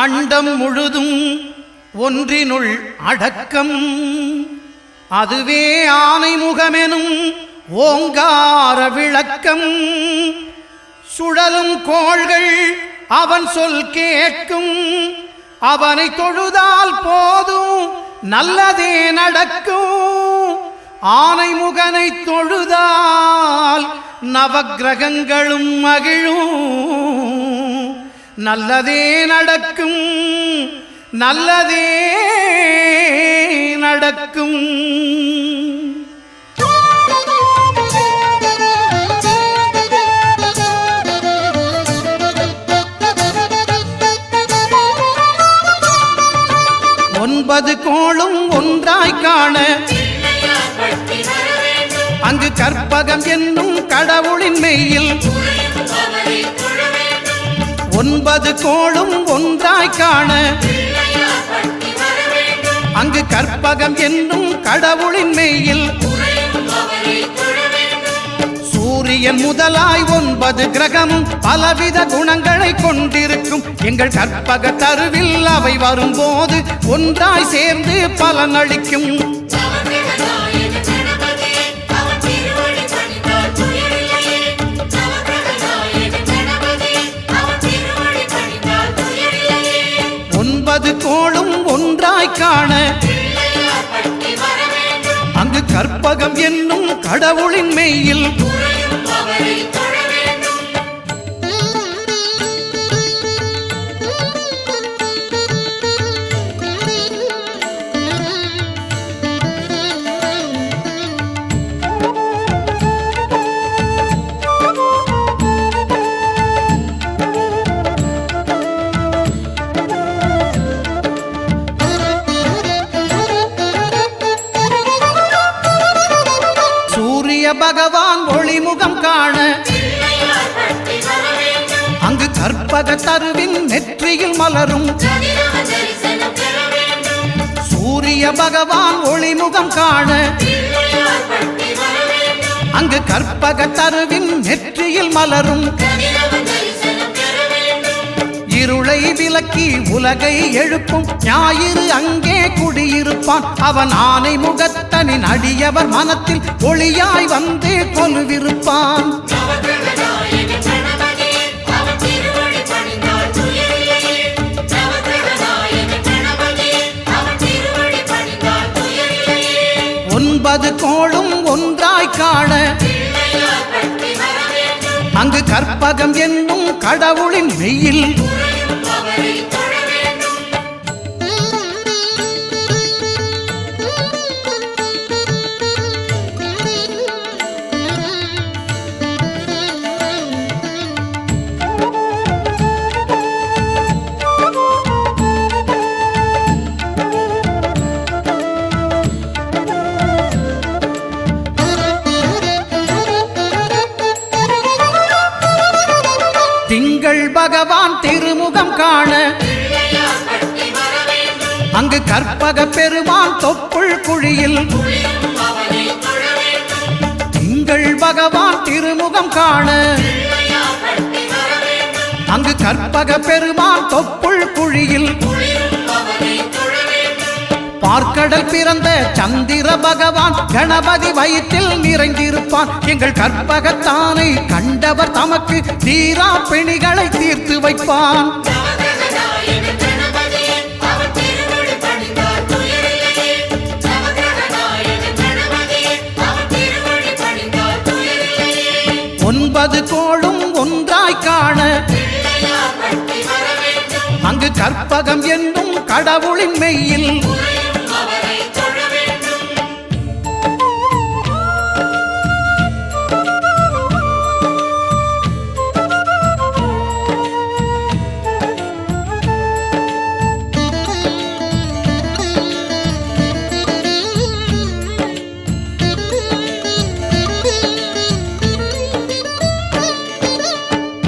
அண்டம் முழுதும் ஒன்றினுள் அடக்கம். அதுவே ஆனைமுகமெனும் ஓங்கார விளக்கம். சுழலும் கோள்கள் அவன் சொல் கேட்கும். அவனை தொழுதால் போதும் நல்லதே நடக்கும். ஆனைமுகனை தொழுதால் நவக்கிரகங்களும் மகிழும். நல்லதே நடக்கும், நல்லதே நடக்கும். ஒன்பது கோளும் ஒன்றாய் காண அங்கு கற்பகம் என்னும் கடவுளின் மெய்யில். ஒன்பது கோளும் ஒன்றாய் காண அங்கு கற்பகம் என்னும் கடவுளின் மெய்யில். சூரியன் முதலாய் 9 கிரகமும் பலவித குணங்களை கொண்டிருக்கும். எங்கள் கற்பக தருவில் அவை வரும்போது ஒன்றாய் சேர்ந்து பலனளிக்கும். ஒன்பது கோளும் ஒன்றாய் காண அங்கு கற்பகம் என்னும் கடவுளின் மெய்யில். பகவான் ஒளிமுகம் காண அங்கு கற்பக தருவின் நெற்றியில் மலரும். சூரிய பகவான் ஒளிமுகம் காண அங்கு கற்பக தருவின் நெற்றியில் மலரும். இருளை விலக்கி உலகை எழுப்பும் ஞாயிறு அங்கே குடியிருப்பான். அவன் ஆனை முகத்தனின் அடியவர் மனத்தில் ஒளியாய் வந்து கொலுவிருப்பான். ஒன்பது கோளும் ஒன்றாய் காண அங்கு கற்பகம் என்னும் கடவுளின் மெய்யில். திங்கள் பகவான் திருமுகம் காண அங்கு கற்பக பெருமான் தொப்புள் குழியில். திங்கள் பகவான் திருமுகம் காண அங்கு கற்பக பெருமான் தொப்புள் குழியில். பார்க்கடல் பிறந்த சந்திர பகவான் கணபதி வயிற்றில் நிறைந்திருப்பான். எங்கள் கற்பகத்தானை கண்டவர் தமக்கு தீரா பிணிகளை தீர்த்து வைப்பான். ஒன்பது கோளும் ஒன்றாய் காண அங்கு கற்பகம் என்னும் கடவுளின் மெய்யில்.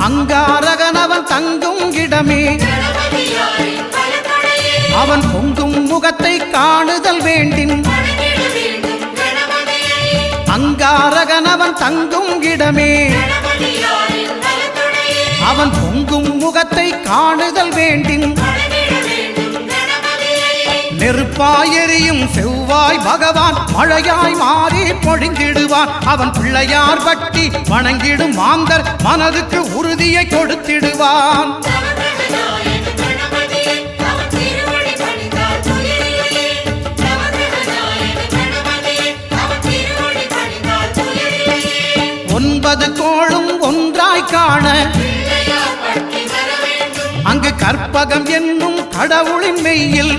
அங்காரகனவன் தங்கும் இடமே அவன் பொங்கும் முகத்தை காணுதல் வேண்டின். அங்காரகனவன் தங்கும் இடமே அவன் பொங்கும் முகத்தை காணுதல் வேண்டின். நெருப்பாய் எரியும் செவ்வாய் பகவான் மழையாய் மாறி பொழிந்திடுவான். அவன் பிள்ளையார் பட்டி வணங்கிடும் மாந்தர் மனதுக்கு உறுதியை கொடுத்திடுவான். ஒன்பது கோளும் ஒன்றாய் காண அங்கு கற்பகம் என்னும் கடவுளின் மெய்யில்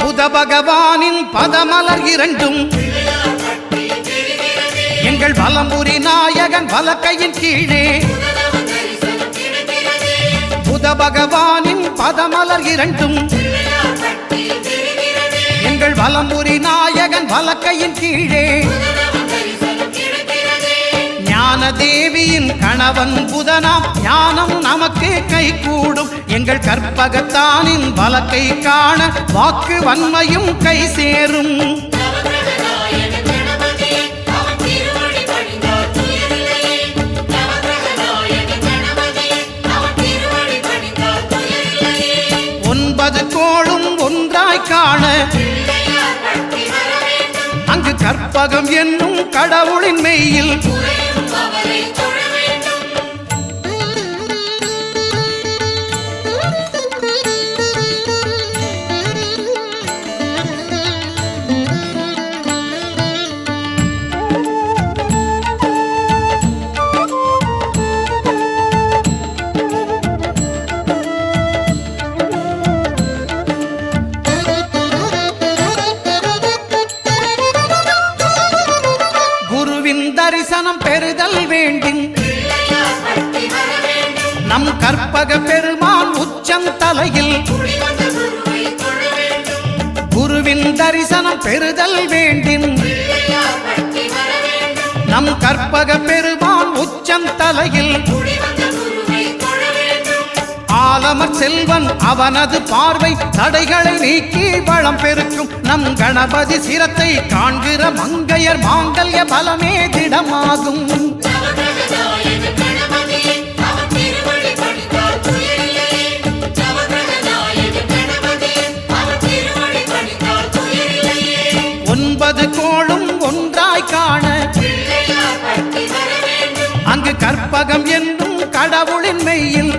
புத பகவானின் பதமலர் இரண்டும் எங்கள் வலம்புரி நாயகன் வலக்கையின் கீழே. புத பகவானின் பதமலர் இரண்டும் எங்கள் வலம்புரி நாயகன் வலக்கையின் கீழே. ஞான தேவியின் கணவன் புதனாம் ஞானம் நமக்கு கை கூடும். எங்கள் கற்பகத்தானின் வலக்கை காண வாக்கு வன்மையும் கை சேரும். ஒன்பது கோளும் ஒன்றாய் காண அங்கு கற்பகம் என்னும் கடவுளின் மெய்யில் தரிசனம் பெறுதல் வேண்டும். நம் கற்பக பெருமான் உச்சந்தலையில் குருவின் தரிசனம் பெறுதல் வேண்டும். நம் கற்பக பெருமான் உச்சந்தலையில் ஆலமர் செல்வன் அவனது பார்வை தடைகளை நீக்கி வளம் பெருக்கும். நம் கணபதி சிரத்தை காண்கிற மங்கையர் மாங்கல்ய பலமே திடமாகும். ஒன்பது கோளும் ஒன்றாய் காண அங்கு கற்பகம் என்னும் கடவுளின் மெய்யில்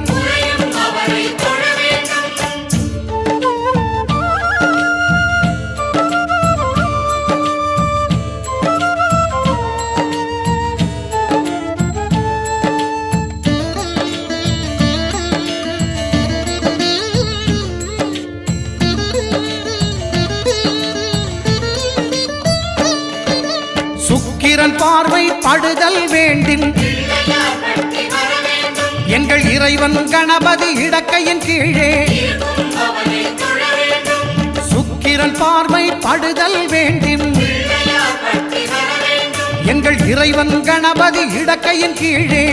சுக்கிரன் பார்வை படுதல் வேண்டும். எங்கள் இறைவன் கணபதி இடக்கையின் கீழே சுக்கிரன் பார்வை படுதல் வேண்டும். எங்கள் இறைவன் கணபதி இடக்கையின் கீழே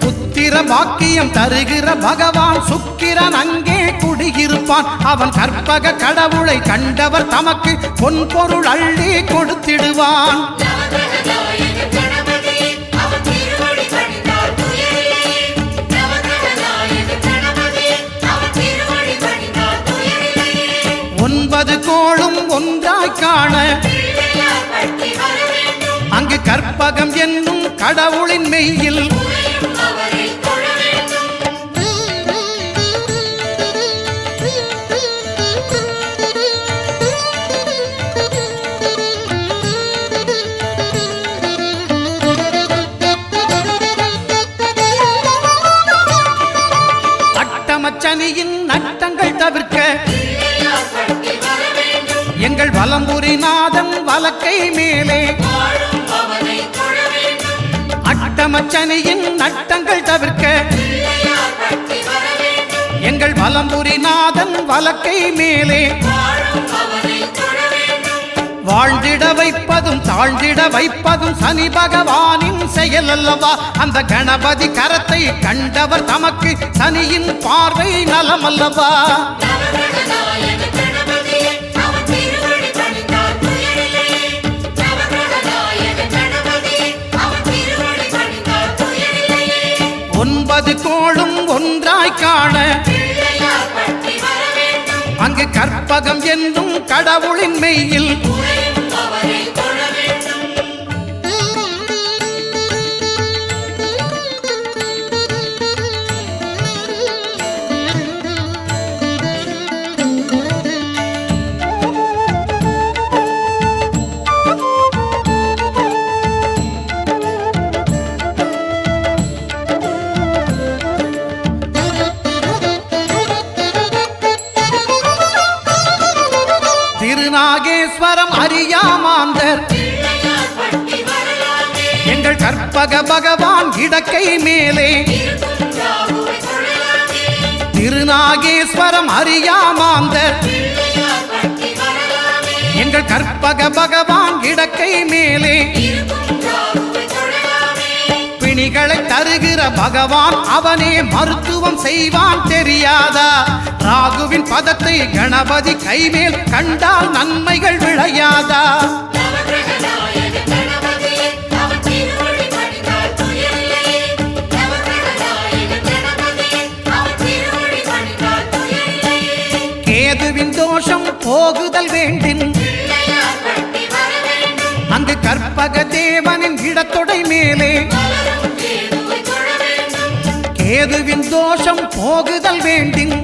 புத்திர பாக்கியம் தருகிற பகவான் சுக்கிரன் அங்கே குடியிருப்பான். அவன் கற்பக கடவுளை கண்டவர் தமக்கு பொன் பொருள் அள்ளி கொடுத்திடுவான். ஒன்பது கோளும் ஒன்றாய் காண அங்கு கற்பகம் என்னும் கடவுளின் மெய்யில் அட்டமச்சனியின் நட்டங்கள் தவிர்க்க எங்கள் வலம்புரி நாதன் வலக்கை மேலே அட்டமச்சனியின் நட்டங்கள் தவிர்க்க எங்கள் வலம்புரி நாதன் வலக்கை மேலே வாழ்ந்திட வைப்பதும் தாழ்ந்திட வைப்பதும் சனி பகவானின் செயல் அல்லவா? அந்த கணபதி கரத்தை கண்டவர் தமக்கு சனியின் பார்வை நலம் அல்லவா? ஒன்பது கோளும் ஒன்றாய் காண அங்கு கற்பகம் என்னும் கடவுளின் மெய்யில் திருநாகேஸ்வரம் அறியாமாந்தர் எங்கள் கற்பக பகவான் இடக்கை மேலே திருநாகேஸ்வரம் அறியாமாந்தர் எங்கள் கற்பக பகவான் இடக்கை மேலே பிணிகளை தருகிற பகவான் அவனே மருத்துவம் செய்வான் தெரியாதா? ராகுவின் பதத்தை கணபதி கைமேல் கண்டால் நன்மைகள் விளையாதா? கேதுவின் தோஷம் போகுதல் வேண்டின் அங்கு கற்பக தேவனின் இடத்தொடை மேலே கேதுவின் தோஷம் போகுதல் வேண்டின்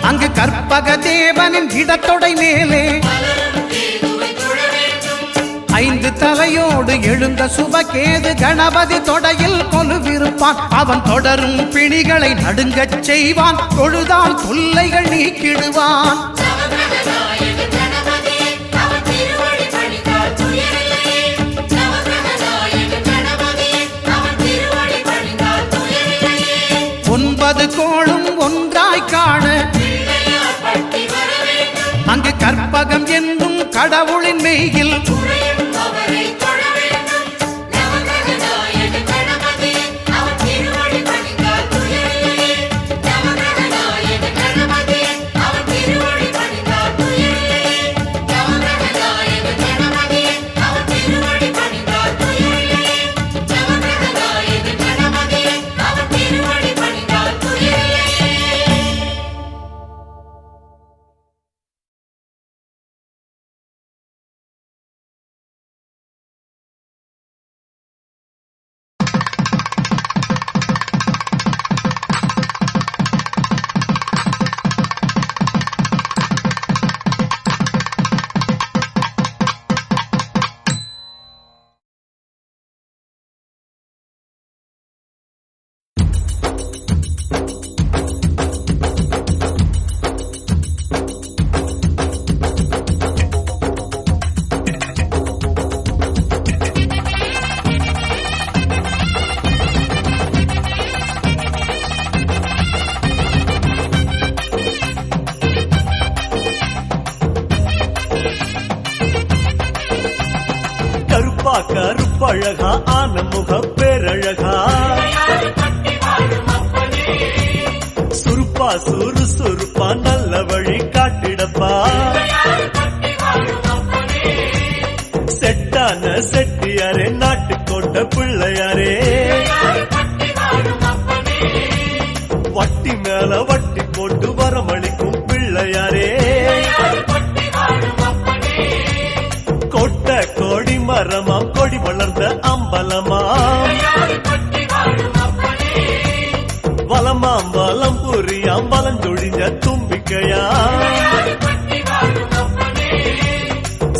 அங்கு கற்பக தேவனின் இடத்தொடை மேலே ஐந்து தலையோடு எழுந்த சுபகேது கணபதி தொடையில் கொலுவிருப்பான். அவன் தொடரும் பிணிகளை நடுங்கச் செய்வான். தொழுதால் தொல்லைகள் நீக்கிடுவான். ஒன்பது கோளும் ஒன்றாய் காண அங்கு கற்பகம் என்னும் கடவுளின் மெய்யில் கருப்பழகா ஆன முக பேரழகா சுருப்பா சுறுசுறுப்பா நல்ல வழி காட்டிடப்பா செட்டான செட்டியாரே நாட்டுக்கோட்ட பிள்ளையாரே வட்டி மேல வட்டி போட்டு வரமளிக்கும் பிள்ளையாரே கொட்ட கோடி மரமாம் கொடி வளர்ந்த அம்பலமாம் வலமாம் வலம் புரியாம் வலஞ்சொழிஞ்ச தும்பிக்கையா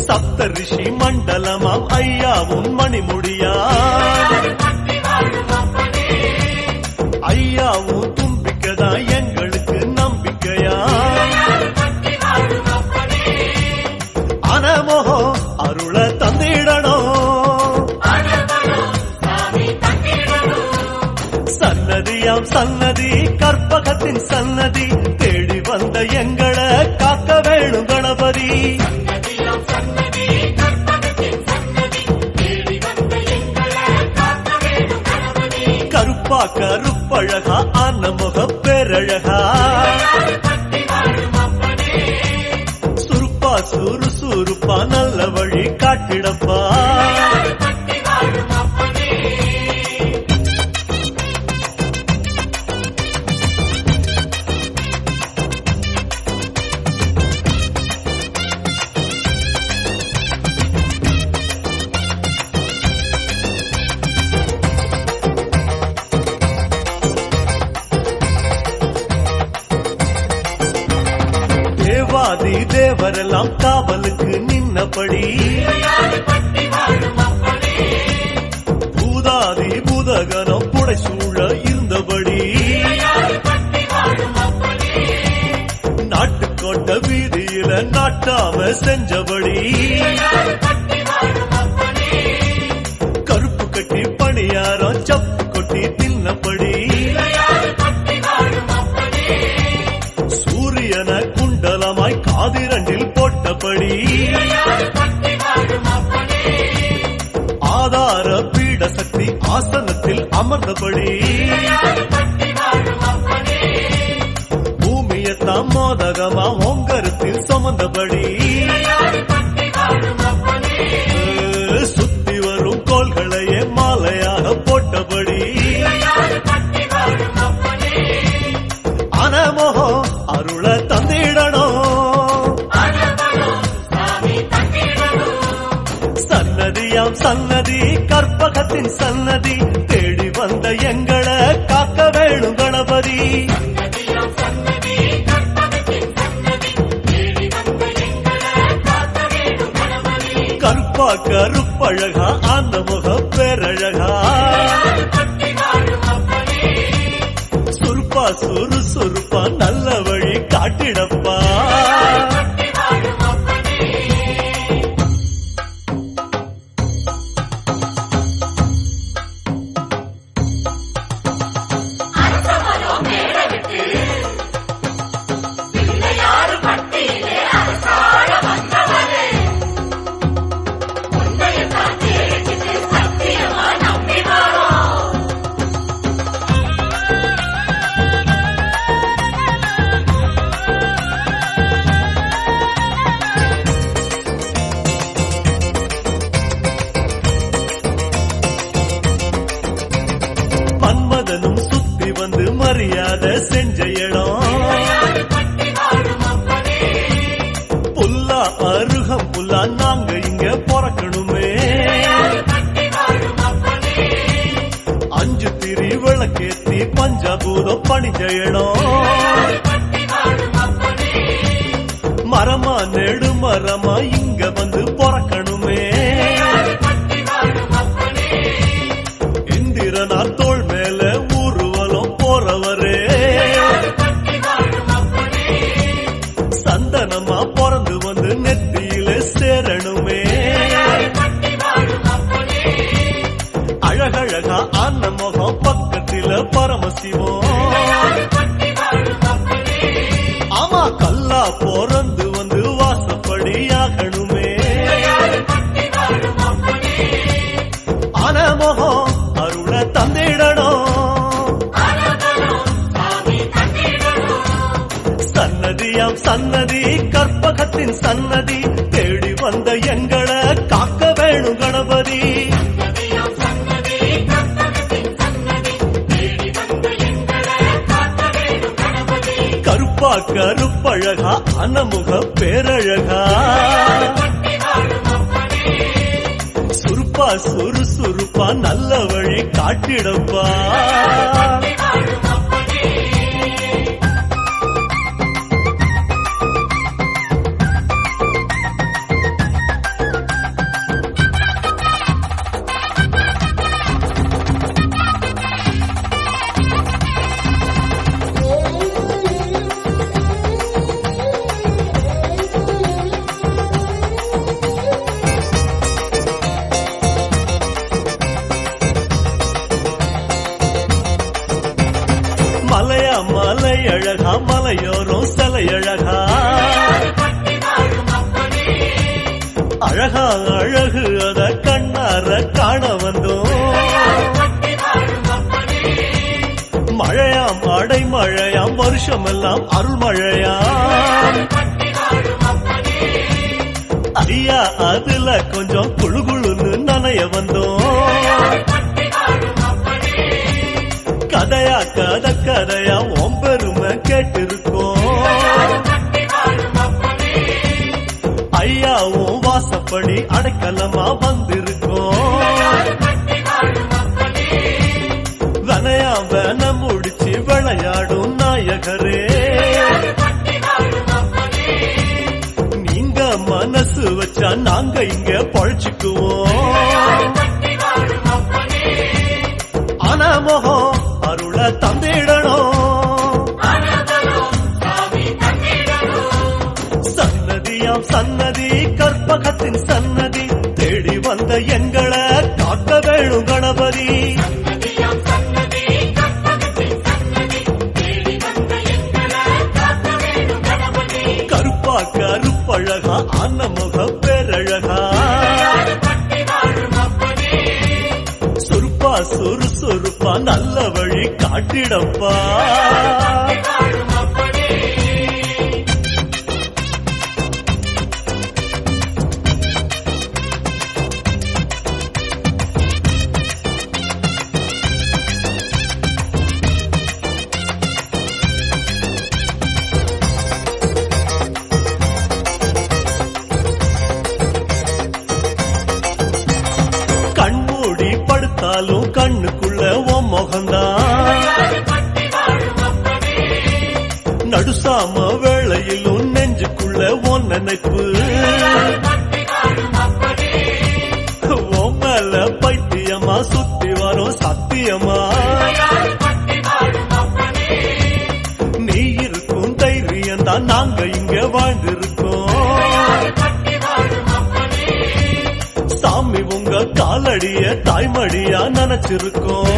சப்த ரிஷி மண்டலமாம் ஐயாவும் மணிமுடியா ஐயாவும் தும்பிக்கைதா எங்களுக்கு நம்பிக்கையா அனமோகோ அருள தந்திடணும் சன்னதியாம் சன்னதி கற்பகத்தின் சன்னதி தேடி வந்த எங்களை காக்க வேணும் கணபதி. கருப்பா கருப்பழகா ஆன முக பேரழகா சுருப்பா சுறுசுறுப்பா நல்ல வழி காட்டிடப்பா. தேவாதி தேவரெல்லாம் காவலுக்கு நின்னபடி பூதாதி பூதகனம் புடைசூழ இருந்தபடி நாட்டுக்கோட்ட வீதியில நாட்டாம செஞ்சபடி கருப்பு கட்டி பணியாரம் சப்பு கொட்டி தின்னபடி சூரியன குண்டலமாய் காதிரண்டில் போட்டபடி ஆதார பீட சக்தி ஆசனத்தில் அமர்ந்தபடி பூமியத்தாம் மோதகமா ஓங்கரத்தில் சுமந்தபடி சுத்தி வரும் கோள்களையே மாலையாக போட்டபடி அனமோகோ அருள தந்திடணும். சன்னதியாம் சன்னதி கற்பகத்தின் சன்னதி தேடி வந்த எங்களை காக்க வேணும் கணபதி. கருப்பா கருப்பழகா அந்த முக பேரழகா சுருப்பா சுறுசுறுப்பா நல்ல வழி காட்டிடப்பா. மன்மதனும் சுத்தி வந்து மரியாதை செஞ்ச இடம் புல்லா அருகம் புல்லா நாங்க இங்க பிறக்கணுமே. அஞ்சு திரி விளக்கேத்தி பஞ்சாபூதம் பணிஞ்ச இடம் மரமா நெடு மரமா இங்க வந்து பிறக்கணுமே. இந்திரனார் தோள் மேல ஊர்வலம் போறவரே சந்தனமா பிறந்து வந்து நெத்தியில சேரணுமே. அழகழகா ஆன முகம் பக்கத்தில பரமசிவம் ஆமா கல்லா பிறந்து வந்து வாசப்படி ஆகணுமே. ஆன முகம் அருள தந்திடணும். சன்னதியாம் சன்னதி கற்பகத்தின் சன்னதி தேடி வந்த எங்களை காக்க வேணும் கணபதி. கருப்பா கருப்பழகா அனமுக பேரழகா சுருப்பா சுறுசுறுப்பா நல்ல வழி காட்டிடப்பா. மலை அழகா மலையோரம் சிலை அழகா அழகா அழகு அத கண்ணார காண வந்தோம் மழையாம் அடைமழையாம் வருஷமெல்லாம் அருள் மழையாம் ஐயா அதுல கொஞ்சம் குழுகுழுன்னு நனைய வந்தோம் கதையா கதையா உன் பெருமை கேட்டிருக்கோம் ஐயாவும் வாசப்படி அடைக்கலமா வந்திருக்கோம் வனையா வன முடிச்சு விளையாடும் நாயகரே நீங்க மனசு வச்சா நாங்க இங்க பழச்சுக்குவோம் ஆனா முகம் அருள தந்திடணும் சன்னதியாம் சன்னதி கற்பகத்தின் சன்னதி தேடி வந்த எங்களை காக்க வேணும் கணபதி கருப்பா கருப்பழகா அன்னமுக பேரழகா சுருப்பா சுறுசுறுப்பா நல்ல வழி காட்டிடப்பா கண்மூடி படுத்தாலும் கண்ணுக்குள்ள உன் முகந்தான் நடுசாம வேளையிலும் நெஞ்சுக்குள்ள உன் நினைப்பு உன் மேல பைத்தியமா சுத்தி வரும் சத்தியமா நீ இருக்கும் தைரியம் தான் நாங்க இங்க வாழ்ந்திருக்கோம் சாமி உங்க காலடிய தாய்மடியா நினைச்சிருக்கோம்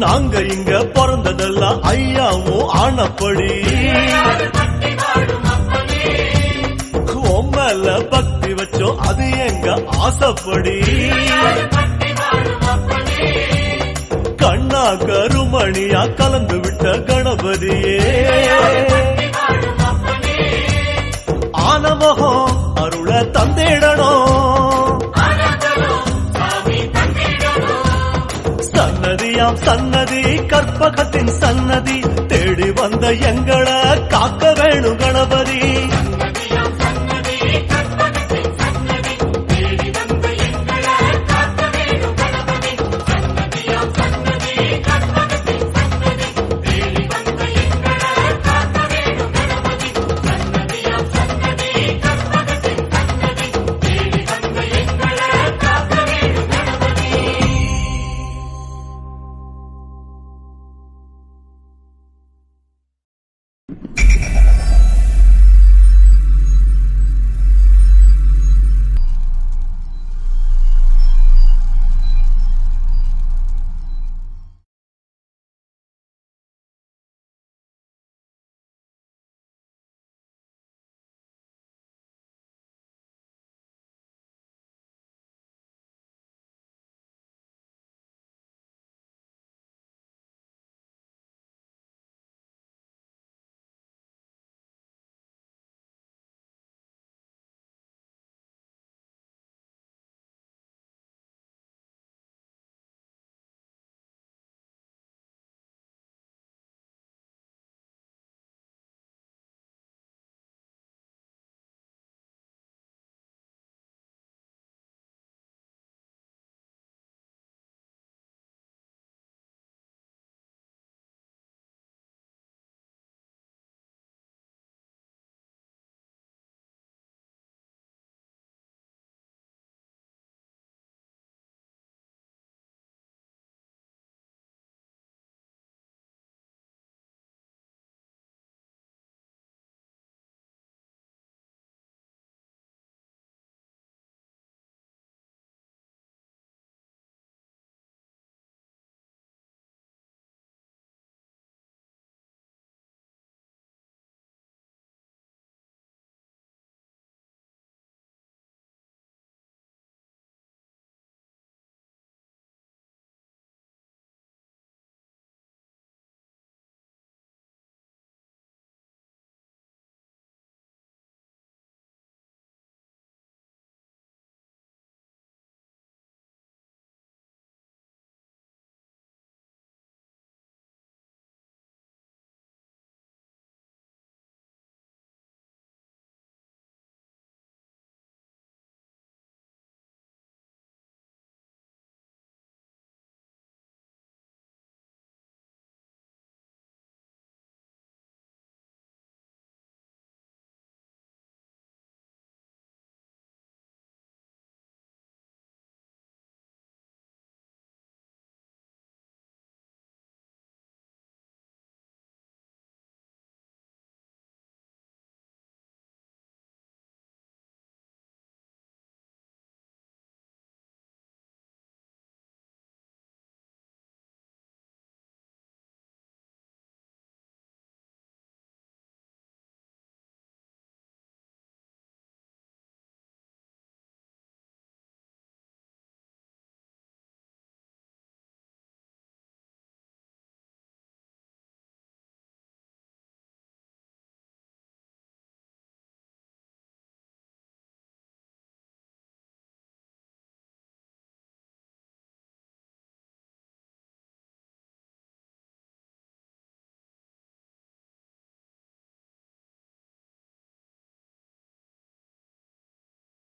நாங்க இங்க பிறந்ததெல்லாம் ஐயாவும் ஆனப்படி மேல பக்தி வச்சோம் அது எங்க ஆசைப்படி கண்ணா கருமணியா கலந்து விட்ட கணபதியே ஆனமுகம் அருள தந்திடணும் சன்னதியாம் சன்னதி கற்பகத்தின் சன்னதி தேடி வந்த எங்களை காக்க வேணும் கணபதி